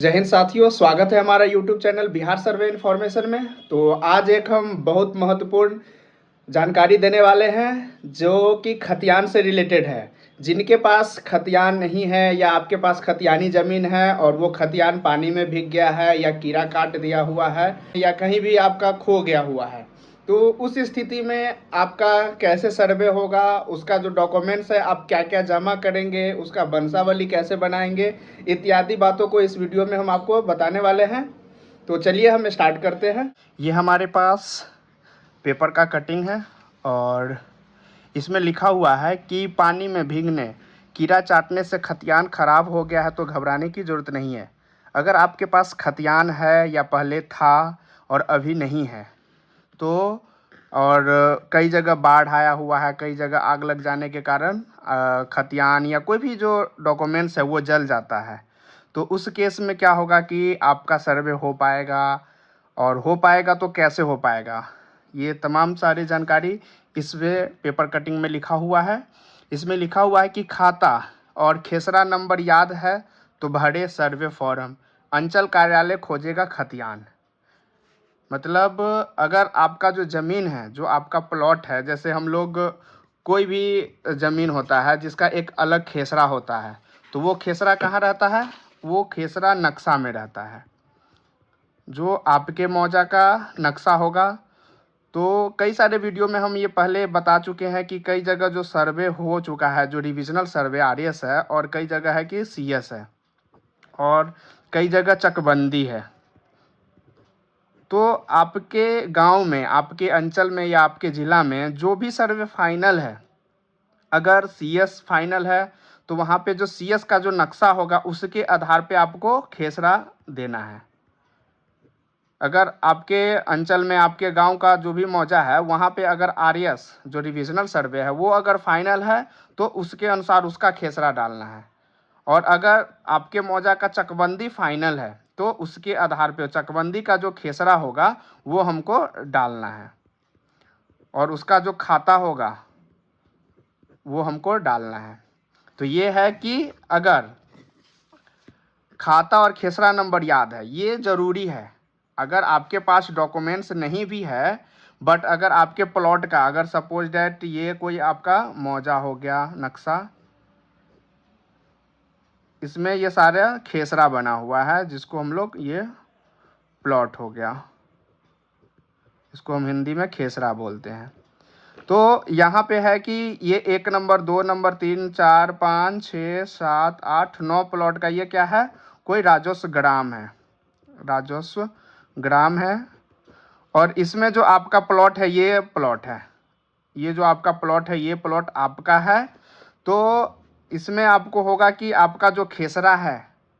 जय हिंद साथियों, स्वागत है हमारा यूट्यूब चैनल बिहार सर्वे इन्फॉर्मेशन में। तो आज एक हम बहुत महत्वपूर्ण जानकारी देने वाले हैं जो कि खतियान से रिलेटेड है। जिनके पास खतियान नहीं है या आपके पास खतियानी ज़मीन है और वो खतियान पानी में भीग गया है या कीड़ा काट दिया हुआ है या कहीं भी आपका खो गया हुआ है, तो उस स्थिति में आपका कैसे सर्वे होगा, उसका जो डॉक्यूमेंट्स है आप क्या क्या जमा करेंगे, उसका वंशावली कैसे बनाएंगे, इत्यादि बातों को इस वीडियो में हम आपको बताने वाले हैं। तो चलिए हम स्टार्ट करते हैं। ये हमारे पास पेपर का कटिंग है और इसमें लिखा हुआ है कि पानी में भीगने, कीड़ा चाटने से खतियान खराब हो गया है तो घबराने की ज़रूरत नहीं है। अगर आपके पास खतियान है या पहले था और अभी नहीं है तो, और कई जगह बाढ़ आया हुआ है, कई जगह आग लग जाने के कारण खतियान या कोई भी जो डॉक्यूमेंट्स है वो जल जाता है, तो उस केस में क्या होगा कि आपका सर्वे हो पाएगा, और हो पाएगा तो कैसे हो पाएगा, ये तमाम सारी जानकारी इस पेपर कटिंग में लिखा हुआ है। इसमें लिखा हुआ है कि खाता और खेसरा नंबर याद है तो भरे सर्वे फॉर्म, अंचल कार्यालय खोजेगा खतियान। मतलब अगर आपका जो ज़मीन है, जो आपका प्लॉट है, जैसे हम लोग कोई भी ज़मीन होता है जिसका एक अलग खेसरा होता है, तो वो खेसरा कहाँ रहता है, वो खेसरा नक्शा में रहता है, जो आपके मौजा का नक्शा होगा। तो कई सारे वीडियो में हम ये पहले बता चुके हैं कि कई जगह जो सर्वे हो चुका है, जो रिविजनल सर्वे आरएस है, और कई जगह है कि सीएस है, और कई जगह चकबंदी है। तो आपके गांव में, आपके अंचल में या आपके ज़िला में जो भी सर्वे फाइनल है, अगर सीएस फाइनल है तो वहाँ पे जो सीएस का जो नक्शा होगा उसके आधार पे आपको खेसरा देना है। अगर आपके अंचल में, आपके गांव का जो भी मौजा है, वहाँ पे अगर आरएस जो रिविजनल सर्वे है वो अगर फाइनल है तो उसके अनुसार उसका खेसरा डालना है। और अगर आपके मौजा का चकबंदी फाइनल है तो उसके आधार पे चकबंदी का जो खेसरा होगा वो हमको डालना है, और उसका जो खाता होगा वो हमको डालना है। तो ये है कि अगर खाता और खेसरा नंबर याद है, ये ज़रूरी है। अगर आपके पास डॉक्यूमेंट्स नहीं भी है, बट अगर आपके प्लॉट का, अगर सपोज डैट ये कोई आपका मौजा हो गया नक्शा, इसमें ये सारा खेसरा बना हुआ है जिसको हम लोग, ये प्लॉट हो गया, इसको हम हिंदी में खेसरा बोलते हैं। तो यहाँ पे है कि ये 1 नंबर, 2 नंबर, 3, 4, 5, 6, 7, 8, 9 प्लॉट का ये क्या है, कोई राजस्व ग्राम है, राजस्व ग्राम है। और इसमें जो आपका प्लॉट है, ये प्लॉट है, ये जो आपका प्लॉट है ये प्लॉट आपका है। तो इसमें आपको होगा कि आपका जो खेसरा है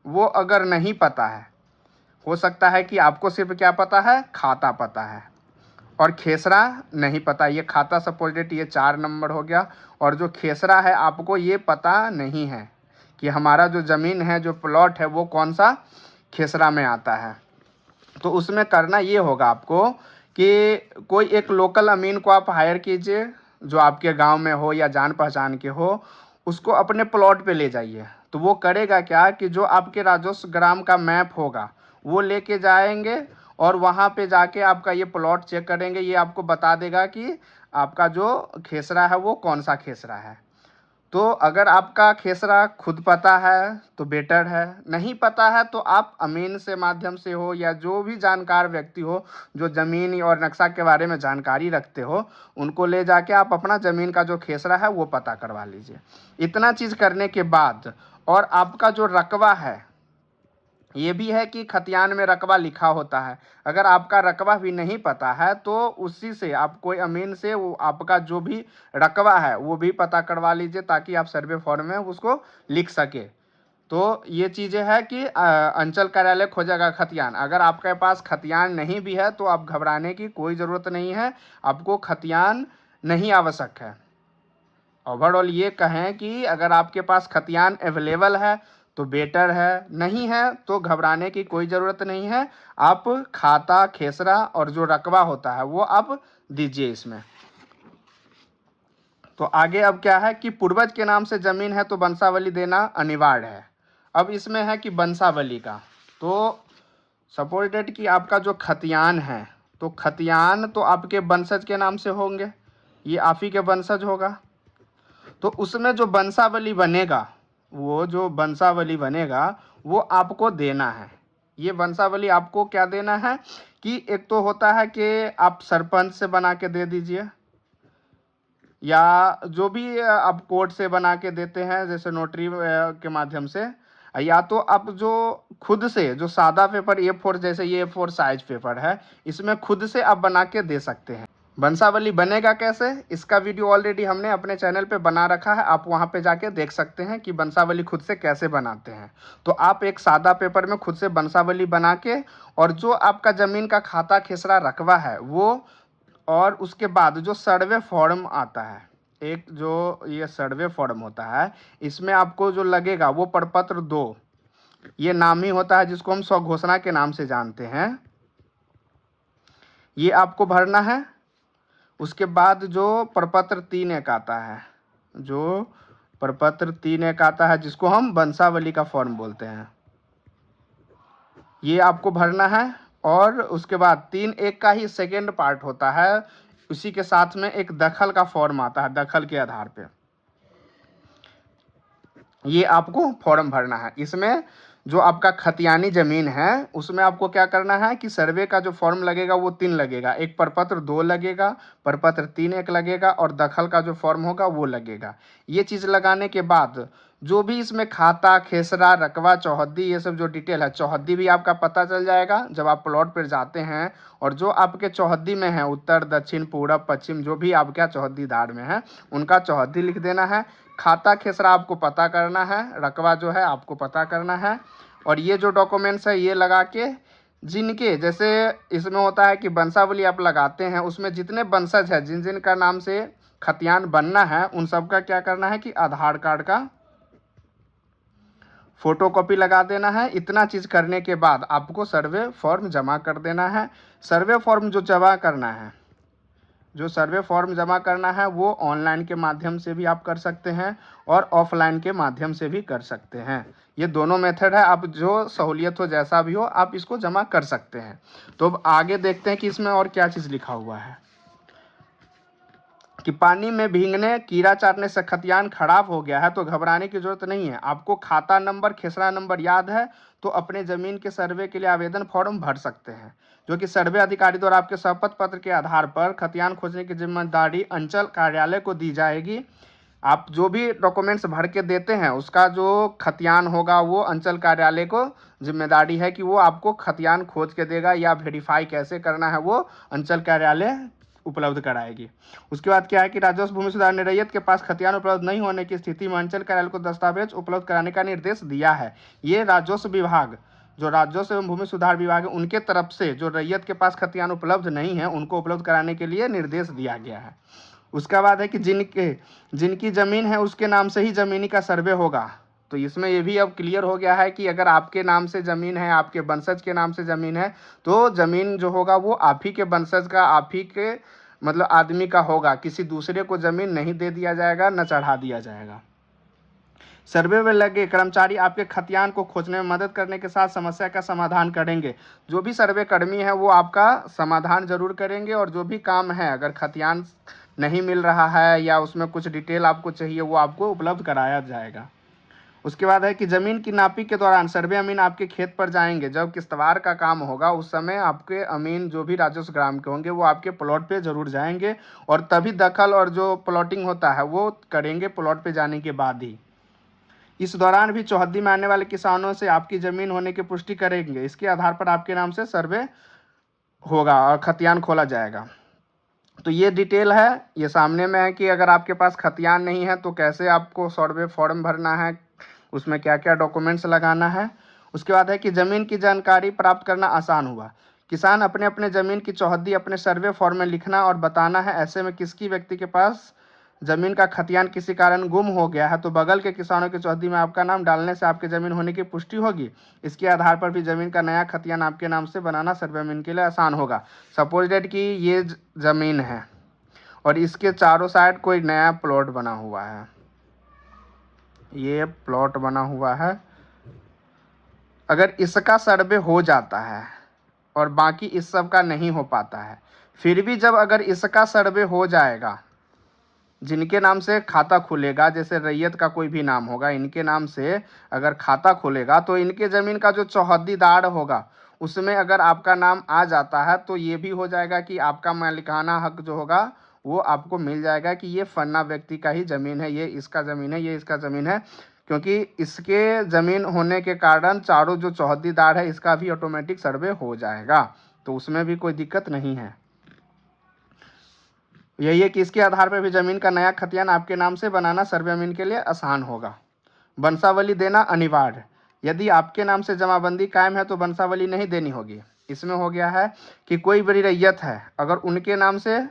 वो अगर नहीं पता है, हो सकता है कि आपको सिर्फ क्या पता है, खाता पता है, और खेसरा नहीं पता। ये खाता सपोज डेट ये 4 नंबर हो गया, और जो खेसरा है आपको ये पता नहीं है कि हमारा जो ज़मीन है, जो प्लॉट है, वो कौन सा खेसरा में आता है। तो उसमें करना ये होगा आपको कि कोई एक लोकल अमीन को आप हायर कीजिए, जो आपके गांव में हो या जान पहचान के हो, उसको अपने प्लॉट पे ले जाइए। तो वो करेगा क्या कि जो आपके राजस्व ग्राम का मैप होगा वो लेके जाएंगे, और वहाँ पे जाके आपका ये प्लॉट चेक करेंगे, ये आपको बता देगा कि आपका जो खेसरा है वो कौन सा खेसरा है। तो अगर आपका खेसरा खुद पता है तो बेटर है, नहीं पता है तो आप अमीन से माध्यम से हो, या जो भी जानकार व्यक्ति हो जो ज़मीन और नक्शा के बारे में जानकारी रखते हो, उनको ले जाके आप अपना ज़मीन का जो खेसरा है वो पता करवा लीजिए। इतना चीज़ करने के बाद, और आपका जो रकबा है, ये भी है कि खतियान में रकबा लिखा होता है। अगर आपका रकबा भी नहीं पता है तो उसी से आप कोई अमीन से वो आपका जो भी रकबा है वो भी पता करवा लीजिए, ताकि आप सर्वे फॉर्म में उसको लिख सके। तो ये चीज़ें हैं कि अंचल कार्यालय खोजेगा खतियान। अगर आपके पास खतियान नहीं भी है तो आप घबराने की कोई ज़रूरत नहीं है, आपको खतियान नहीं आवश्यक है। ओवरऑल ये कहें कि अगर आपके पास खतियान अवेलेबल है तो बेटर है, नहीं है तो घबराने की कोई ज़रूरत नहीं है। आप खाता, खेसरा और जो रकबा होता है वो आप दीजिए इसमें। तो आगे अब क्या है कि पूर्वज के नाम से ज़मीन है तो वंशावली देना अनिवार्य है। अब इसमें है कि वंशावली का, तो सपोज डेट कि आपका जो खतियान है, तो खतियान तो आपके वंशज के नाम से होंगे, ये आप ही के वंशज होगा। तो उसमें जो वंशावली बनेगा, वो जो वंशावली बनेगा वो आपको देना है। ये वंशावली आपको क्या देना है कि एक तो होता है कि आप सरपंच से बना के दे दीजिए, या जो भी आप कोर्ट से बना के देते हैं जैसे नोटरी के माध्यम से, या तो आप जो खुद से जो सादा पेपर A4 जैसे ये A4 साइज पेपर है, इसमें खुद से आप बना के दे सकते हैं। वंशावली बनेगा कैसे, इसका वीडियो ऑलरेडी हमने अपने चैनल पे बना रखा है, आप वहाँ पे जाके देख सकते हैं कि वंशावली खुद से कैसे बनाते हैं। तो आप एक सादा पेपर में खुद से वंशावली बना के, और जो आपका ज़मीन का खाता खेसरा रकबा है वो, और उसके बाद जो सर्वे फॉर्म आता है, एक जो ये सर्वे फॉर्म होता है, इसमें आपको जो लगेगा वो प्रपत्र 2, ये नाम ही होता है जिसको हम स्वघोषणा के नाम से जानते हैं, ये आपको भरना है। उसके बाद जो प्रपत्र 3 एक आता है, जो प्रपत्र 3 एक आता है जिसको हम वंशावली का फॉर्म बोलते हैं, ये आपको भरना है। और उसके बाद 3(1) का ही सेकेंड पार्ट होता है, उसी के साथ में एक दखल का फॉर्म आता है, दखल के आधार पे ये आपको फॉर्म भरना है। इसमें जो आपका खतियानी ज़मीन है उसमें आपको क्या करना है कि सर्वे का जो फॉर्म लगेगा वो 3 लगेगा, एक प्रपत्र 2 लगेगा, प्रपत्र 3 एक लगेगा, और दखल का जो फॉर्म होगा वो लगेगा। ये चीज़ लगाने के बाद जो भी इसमें खाता खेसरा रकबा चौहद्दी ये सब जो डिटेल है, चौहद्दी भी आपका पता चल जाएगा जब आप प्लॉट पर जाते हैं। और जो आपके चौहद्दी में है, उत्तर दक्षिण पूरब पश्चिम जो भी आपका चौहद्दीदार में है उनका चौहद्दी लिख देना है। खाता खेसरा आपको पता करना है, रकबा जो है आपको पता करना है। और ये जो डॉक्यूमेंट्स है ये लगा के, जिनके जैसे इसमें होता है कि वंशावली आप लगाते हैं, उसमें जितने वंशज है जिन जिन का नाम से खतियान बनना है उन सब का क्या करना है कि आधार कार्ड का फोटोकॉपी लगा देना है। इतना चीज़ करने के बाद आपको सर्वे फॉर्म जमा कर देना है। सर्वे फॉर्म जो जमा करना है, जो सर्वे फॉर्म जमा करना है वो ऑनलाइन के माध्यम से भी आप कर सकते हैं और ऑफलाइन के माध्यम से भी कर सकते हैं। ये दोनों मेथड है, आप जो सहूलियत हो जैसा भी हो आप इसको जमा कर सकते हैं। तो अब आगे देखते हैं कि इसमें और क्या चीज़ लिखा हुआ है कि पानी में भीगने कीड़ा चाटने से खतियान खराब हो गया है तो घबराने की जरूरत नहीं है। आपको खाता नंबर खेसरा नंबर याद है तो अपने ज़मीन के सर्वे के लिए आवेदन फॉर्म भर सकते हैं, जो कि सर्वे अधिकारी द्वारा आपके शपथ पत्र के आधार पर खतियान खोजने की जिम्मेदारी अंचल कार्यालय को दी जाएगी। आप जो भी डॉक्यूमेंट्स भर के देते हैं उसका जो खतियान होगा वो अंचल कार्यालय को जिम्मेदारी है कि वो आपको खतियान खोज के देगा, या वेरीफाई कैसे करना है वो अंचल कार्यालय उपलब्ध कराएगी। उसके बाद क्या है कि राजस्व भूमि सुधार ने रैयत के पास खतियान उपलब्ध नहीं होने की स्थिति में अंचल कार्यालय को दस्तावेज उपलब्ध कराने का निर्देश दिया है। ये राजस्व विभाग, जो राजस्व एवं भूमि सुधार विभाग है उनके तरफ से जो रैयत के पास खतियान उपलब्ध नहीं है उनको उपलब्ध कराने के लिए निर्देश दिया गया है। उसका बाद है कि जिनकी ज़मीन है उसके नाम से ही ज़मीनी का सर्वे होगा। तो इसमें ये भी अब क्लियर हो गया है कि अगर आपके नाम से ज़मीन है, आपके वंशज के नाम से ज़मीन है, तो ज़मीन जो होगा वो आप ही के वंशज का, आप ही के मतलब आदमी का होगा, किसी दूसरे को ज़मीन नहीं दे दिया जाएगा, न चढ़ा दिया जाएगा। सर्वे में लगे कर्मचारी आपके खतियान को खोजने में मदद करने के साथ समस्या का समाधान करेंगे। जो भी सर्वे कर्मी है वो आपका समाधान जरूर करेंगे, और जो भी काम है अगर खतियान नहीं मिल रहा है या उसमें कुछ डिटेल आपको चाहिए वो आपको उपलब्ध कराया जाएगा। उसके बाद है कि ज़मीन की नापी के दौरान सर्वे अमीन आपके खेत पर जाएंगे। जब किश्तवाड़ का काम होगा उस समय आपके अमीन जो भी राजस्व ग्राम के होंगे वो आपके प्लॉट पे ज़रूर जाएंगे, और तभी दखल और जो प्लॉटिंग होता है वो करेंगे प्लॉट पे जाने के बाद ही। इस दौरान भी चौहद्दी में आने वाले किसानों से आपकी ज़मीन होने की पुष्टि करेंगे। इसके आधार पर आपके नाम से सर्वे होगा और खतियान खोला जाएगा। तो ये डिटेल है, ये सामने में है कि अगर आपके पास खतियान नहीं है तो कैसे आपको सर्वे फॉर्म भरना है, उसमें क्या क्या डॉक्यूमेंट्स लगाना है। उसके बाद है कि ज़मीन की जानकारी प्राप्त करना आसान हुआ। किसान अपने अपने ज़मीन की चौहद्दी अपने सर्वे फॉर्म में लिखना और बताना है। ऐसे में किसी व्यक्ति के पास ज़मीन का खतियान किसी कारण गुम हो गया है तो बगल के किसानों की चौहद्दी में आपका नाम डालने से आपकी ज़मीन होने की पुष्टि होगी। इसके आधार पर भी ज़मीन का नया खतियान आपके नाम से बनाना सर्वे अमीन के लिए आसान होगा। सपोज डेट कि ये ज़मीन है और इसके चारों साइड कोई नया प्लॉट बना हुआ है, ये प्लॉट बना हुआ है। अगर इसका सर्वे हो जाता है और बाकी इस सब का नहीं हो पाता है, फिर भी जब अगर इसका सर्वे हो जाएगा, जिनके नाम से खाता खुलेगा, जैसे रैयत का कोई भी नाम होगा, इनके नाम से अगर खाता खुलेगा तो इनके ज़मीन का जो चौहद्दीदार होगा उसमें अगर आपका नाम आ जाता है तो ये भी हो जाएगा कि आपका मालिकाना हक जो होगा वो आपको मिल जाएगा कि ये फन्ना व्यक्ति का ही ज़मीन है, ये इसका ज़मीन है, ये इसका ज़मीन है, क्योंकि इसके ज़मीन होने के कारण चारों जो चौहद्दीदार है इसका भी ऑटोमेटिक सर्वे हो जाएगा, तो उसमें भी कोई दिक्कत नहीं है। यही है कि इसके आधार पर भी ज़मीन का नया खतियान आपके नाम से बनाना सर्वे अमीन के लिए आसान होगा। वंशावली देना अनिवार्य, यदि आपके नाम से जमाबंदी कायम है तो वंशावली नहीं देनी होगी। इसमें हो गया है कि कोई बड़ी रैयत है, अगर उनके नाम से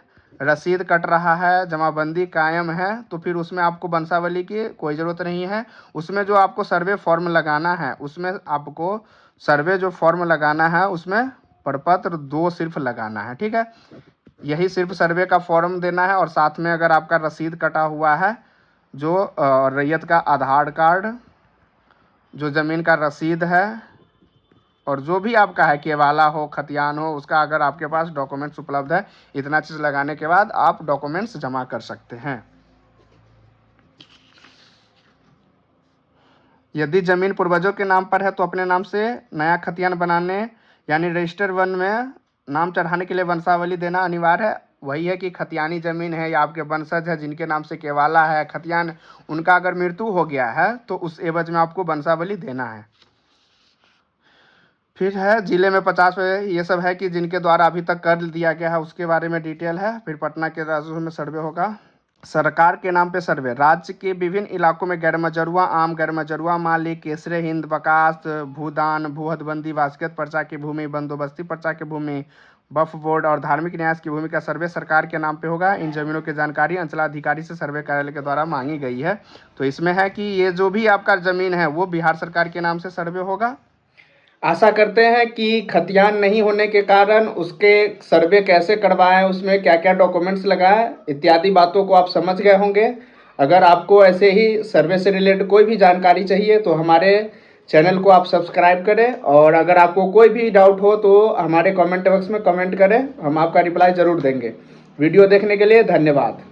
रसीद कट रहा है, जमाबंदी कायम है, तो फिर उसमें आपको वंशावली की कोई ज़रूरत नहीं है। उसमें जो आपको सर्वे फॉर्म लगाना है, उसमें आपको सर्वे जो फॉर्म लगाना है उसमें प्रपत्र 2 सिर्फ लगाना है, ठीक है। यही सिर्फ सर्वे का फॉर्म देना है और साथ में अगर आपका रसीद कटा हुआ है, जो रैयत का आधार कार्ड, जो ज़मीन का रसीद है और जो भी आपका है, केवाला हो, खतियान हो, उसका अगर आपके पास डॉक्यूमेंट्स उपलब्ध है, इतना चीज़ लगाने के बाद आप डॉक्यूमेंट्स जमा कर सकते हैं। यदि ज़मीन पूर्वजों के नाम पर है तो अपने नाम से नया खतियान बनाने यानी रजिस्टर 1 में नाम चढ़ाने के लिए वंशावली देना अनिवार्य है। वही है कि खतियानी ज़मीन है या आपके वंशज है जिनके नाम से केवाला है, खतियान, उनका अगर मृत्यु हो गया है तो उस एवज में आपको वंशावली देना है। फिर है जिले में 50, ये सब है कि जिनके द्वारा अभी तक कर दिया गया है उसके बारे में डिटेल है। फिर पटना के राजस्व में सर्वे होगा। सरकार के नाम पे सर्वे, राज्य के विभिन्न इलाकों में गैरमजरूआ आम, गैरमजरूआ मालिक, केसरे हिंद, बकास, भूदान, भूहदबंदी, वास्कियत पर्चा की भूमि, बंदोबस्ती पर्चा की भूमि, वक्फ बोर्ड और धार्मिक न्यास की भूमि का सर्वे सरकार के नाम पे होगा। इन जमीनों की जानकारी अंचलाधिकारी से सर्वे कार्यालय के द्वारा मांगी गई है। तो इसमें है कि ये जो भी आपका ज़मीन है वो बिहार सरकार के नाम से सर्वे होगा। आशा करते हैं कि खतियान नहीं होने के कारण उसके सर्वे कैसे करवाएं, उसमें क्या क्या डॉक्यूमेंट्स लगाएं, इत्यादि बातों को आप समझ गए होंगे। अगर आपको ऐसे ही सर्वे से रिलेटेड कोई भी जानकारी चाहिए तो हमारे चैनल को आप सब्सक्राइब करें, और अगर आपको कोई भी डाउट हो तो हमारे कमेंट बॉक्स में कमेंट करें, हम आपका रिप्लाई ज़रूर देंगे। वीडियो देखने के लिए धन्यवाद।